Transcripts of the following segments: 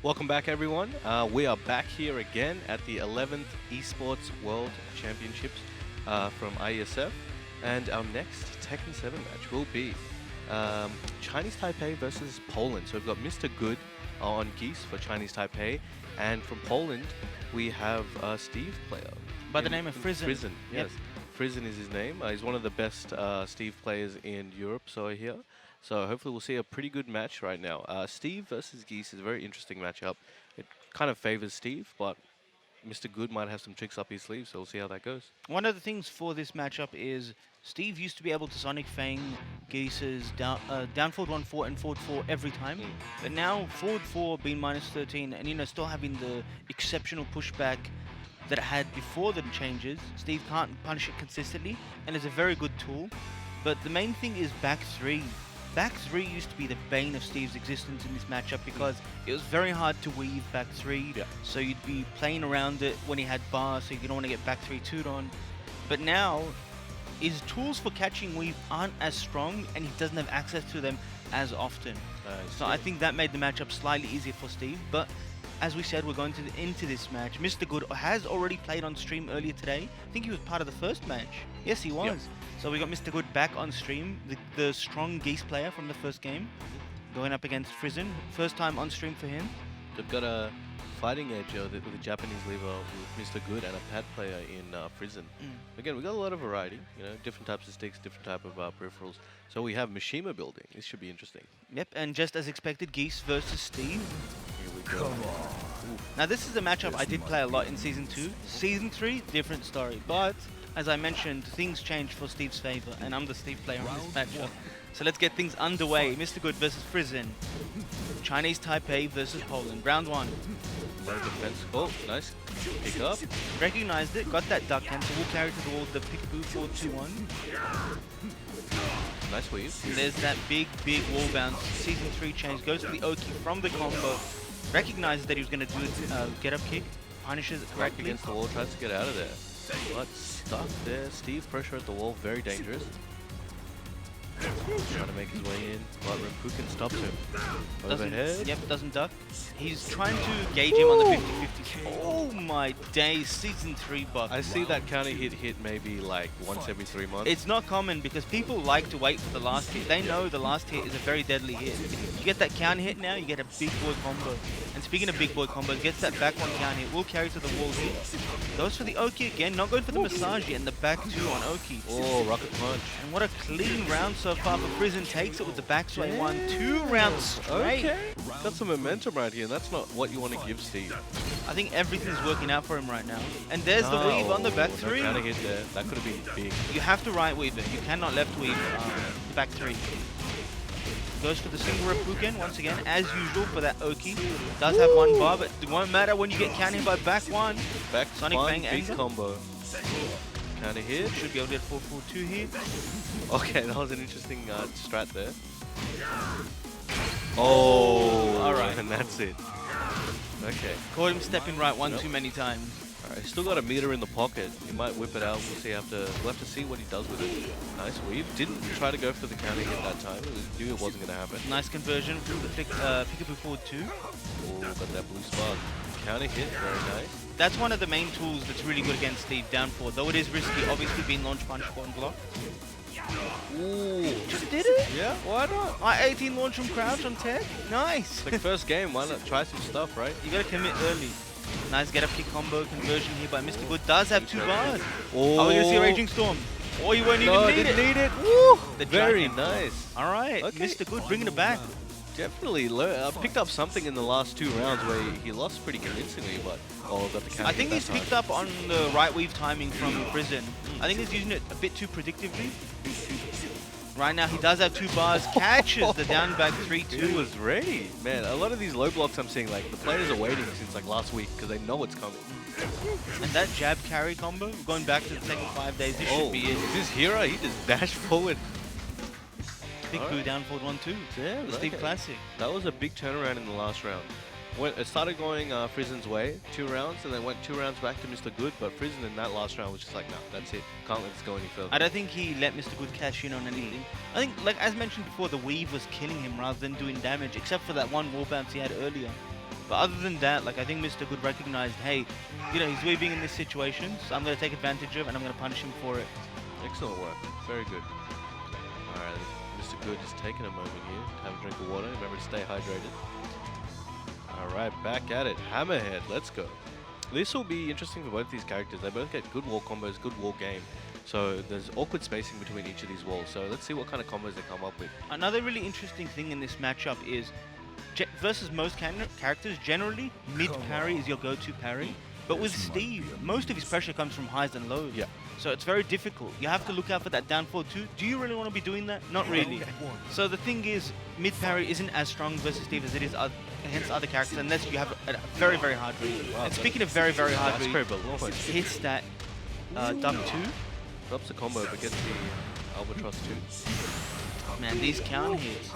Welcome back, everyone. We are back here again at the 11th Esports World Championships from IESF, and our next Tekken 7 match will be Chinese Taipei versus Poland. So we've got Mr. Good on Geese for Chinese Taipei, and from Poland we have a Steve player By the name of Frizen. Frizen, yes. Yep. Frizen is his name. He's one of the best Steve players in Europe, so I hear. So hopefully we'll see a pretty good match right now. Steve versus Geese is a very interesting matchup. It kind of favors Steve, but Mr. Good might have some tricks up his sleeve, so we'll see how that goes. One of the things for this matchup is Steve used to be able to Sonic Fang Geese's down forward 1-4 and forward 4 every time. But now forward 4 being -13 and still having the exceptional pushback that it had before the changes, Steve can't punish it consistently and is a very good tool. But the main thing is back 3. Back 3 used to be the bane of Steve's existence in this matchup because it was very hard to weave back 3. Yeah. So you'd be playing around it when he had bars, so you don't want to get back 3 2'd on. But now, his tools for catching weave aren't as strong and he doesn't have access to them as often. So I think that made the matchup slightly easier for Steve. But as we said, we're going into this match. Mr. Good has already played on stream earlier today. I think he was part of the first match. Yes, he was. Yep. So we got Mr. Good back on stream, the strong Geese player from the first game, going up against Frizen. First time on stream for him. They've got a fighting edge with the Japanese lever with Mr. Good and a pad player in Frizen. Again, we got a lot of variety, different types of sticks, different type of peripherals. So we have Mishima building. This should be interesting. Yep, and just as expected, Geese versus Steve. Here we go. Now this is a matchup I did play a lot in Season 2. Season 3, different story. But, as I mentioned, things changed for Steve's favor, and I'm the Steve player on this matchup. So let's get things underway. Mr. Good versus Frizen. Chinese Taipei versus Poland. Round 1. No defense. Oh, nice. Pick up. Recognized it, got that duck cancel, will carry to the wall, the peekaboo 4-2-1. Nice weave. And there's that big wall bounce. Season 3 change, goes for the Oki from the combo. Recognizes that he was going to do a get up kick, punishes it Back correctly. against the wall, tries to get out of there. But stuck there. Steve pressure at the wall, very dangerous. Trying to make his way in, but Rimpukin stops him. Overhead. Doesn't duck. He's trying to gauge him on the 50-50. Oh my days, Season 3 buff. I see that counter hit maybe like once every 3 months. It's not common because people like to wait for the last hit. They know the last hit is a very deadly hit. You get that counter hit now, you get a big boy combo. And speaking of big boy combos, gets that back one counter hit, will carry to the wall hit. Goes for the Oki again, not going for the Massage and the back 2 on Oki. Oh, rocket punch. And what a clean round so far for Frizen. Takes it with the back sway 1, 2 rounds straight. Okay. Got some momentum right here, and that's not what you want to give Steve. I think everything's working out for him right now. And there's the weave on the back 3. Counter hit there. That could have been big. You have to right weave it. You cannot left weave the back 3. Goes for the single Rimpukin once again, as usual for that Oki. Does have one bar, but it won't matter when you get countered by back 1. Back Sonic one, Fang big anger. combo. Counter hit. Should be able to get 4-4-2 here. Okay, that was an interesting strat there. Oh, alright. And that's it. Okay. Caught him stepping right one too many times. Alright, still got a meter in the pocket. He might whip it out. We'll see. We'll have to see what he does with it. Nice weave. Didn't try to go for the counter hit that time. Knew it wasn't going to happen. Nice conversion from the peekaboo forward 2. Oh, got that blue spark. Counter hit. Very nice. That's one of the main tools that's really good against Steve down forward. Though it is risky, obviously being launch punch and block. Ooh. Just did it? Yeah, why not? I-18 launch from crouch on tech. Nice. It's like first game. Why not try some stuff, right? You gotta commit early. Nice get up kick combo conversion here by Mr. Good. Does have 2 bars. Oh, Are we gonna see a Raging Storm? Oh, you won't even no, need didn't it. need it. Woo! The Very giant. nice. Alright, Okay. Mr. Good bringing it back. Definitely picked up something in the last 2 rounds where he lost pretty convincingly, but got the counter. I think he's picked up on the right weave timing from Frizen. I think he's using it a bit too predictively. Right now he does have 2 bars, catches the down back 3-2. He was ready. Man, a lot of these low blocks I'm seeing, like the players are waiting since like last week because they know it's coming. And that jab carry combo, going back to the second 5 days, this should be it. Is this Hira? He just dashed forward. Big boo down forward 1-2. Yeah, The Steve Classic. That was a big turnaround in the last round. It started going Frizen's way, 2 rounds, and then went 2 rounds back to Mr. Good, but Frizen in that last round was just like, no, that's it. Can't let this go any further. I don't think he let Mr. Good cash in on anything. I think, like as mentioned before, the weave was killing him rather than doing damage, except for that one wall bounce he had earlier. But other than that, like I think Mr. Good recognized, hey, you know, he's really being in this situation, so I'm going to take advantage of it and I'm going to punish him for it. Excellent work. Very good. All right, Mr. Good is taking a moment here to have a drink of water. Remember to stay hydrated. All right, back at it. Hammerhead, let's go. This will be interesting for both these characters. They both get good wall combos, good wall game. So there's awkward spacing between each of these walls. So let's see what kind of combos they come up with. Another really interesting thing in this matchup is, versus most characters, generally, mid parry is your go-to parry. But with Steve, most of his pressure comes from highs and lows. Yeah. So it's very difficult. You have to look out for that down forward too. Do you really want to be doing that? Not really. So the thing is, mid parry isn't as strong versus Steve as it is against other characters unless you have a very, very hard read. Wow, and speaking of very, very hard read, read, hits that duck 2. Drops the combo but gets the Albatross 2. Man, these counter hits.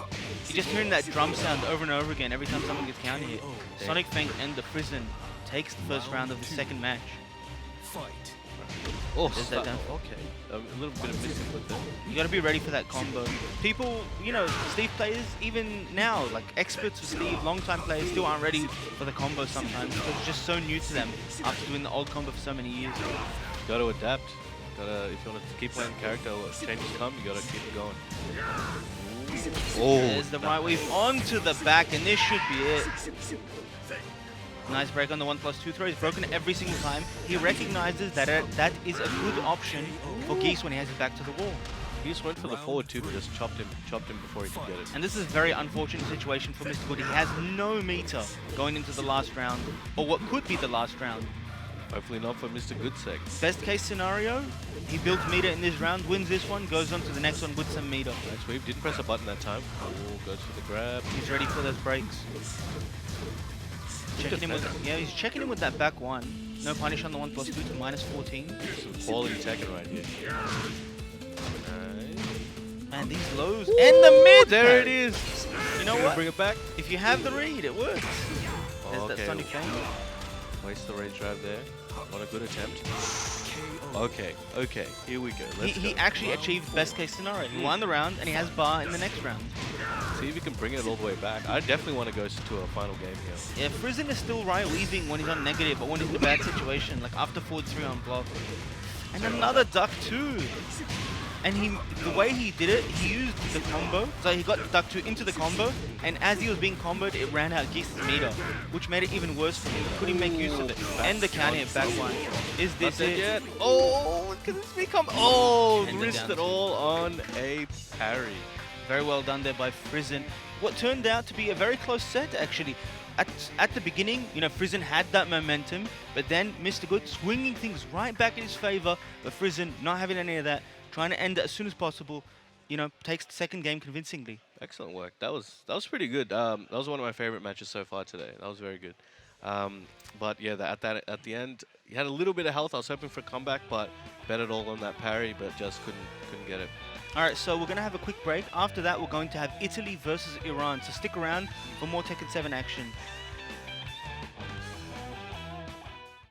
You're just hearing that drum sound over and over again every time someone gets counter hit. Sonic Fang and the Prison takes the first round of the second match. Oh, There's that down. okay. A little bit of missing with there. You gotta be ready for that combo. People, you know, Steve players, even now, like experts with Steve, long-time players still aren't ready for the combo sometimes because it's just so new to them after doing the old combo for so many years. You gotta adapt. If you want to keep playing the character, changes come, you gotta keep it going. Oh, There's the right weave onto the back, and this should be it. Nice break on the 1+2 throw. He's broken it every single time. He recognizes that that is a good option for Geese when he has his back to the wall. he just went for the forward two, but just chopped him before he could get it. And this is a very unfortunate situation for Mr. Good. He has no meter going into the last round, or what could be the last round. Hopefully not for Mr. Good sake. Best case scenario, he builds meter in this round, wins this one, goes on to the next one with some meter. Nice weave. Didn't press a button that time. Oh, goes for the grab. He's ready for those breaks. Checking in with, yeah, he's checking in with that back one. No punish on the 1+2 to -14. Some quality Tekken right here. Nice. Man, these lows and the mid. There it is. You know what? Bring it back. If you have the read, it works. There's Okay. that Sonic Fang. Waste the range drive there. Not a good attempt. Okay, okay, here we go. Let's He go. actually achieved best case scenario. He won the round and he has bar in the next round. See if he can bring it all the way back. I definitely want to go to a final game here. Yeah, Frizzin is still right weaving when he's on negative, but when he's in a bad situation, like after forward 3 on block. And another duck 2. And the way he did it, he used the combo. So he got duck 2 into the combo, and as he was being comboed, it ran out Geese's meter, which made it even worse for him. Couldn't make use of it. And the counter hit back one. Is this Not dead it? yet. Oh, can this become? Oh, And the risked down it all on a parry. Very well done there by Frizzin. What turned out to be a very close set, actually. At the beginning, you know, Frizzin had that momentum, but then Mr. Good swinging things right back in his favor, but Frizzin not having any of that, trying to end it as soon as possible, you know, takes the second game convincingly. Excellent work. That was pretty good. That was one of my favorite matches so far today. That was very good. But yeah, at the end, he had a little bit of health. I was hoping for a comeback, but bet it all on that parry, but just couldn't get it. All right, so we're going to have a quick break. After that, we're going to have Italy versus Iran. So stick around for more Tekken 7 action.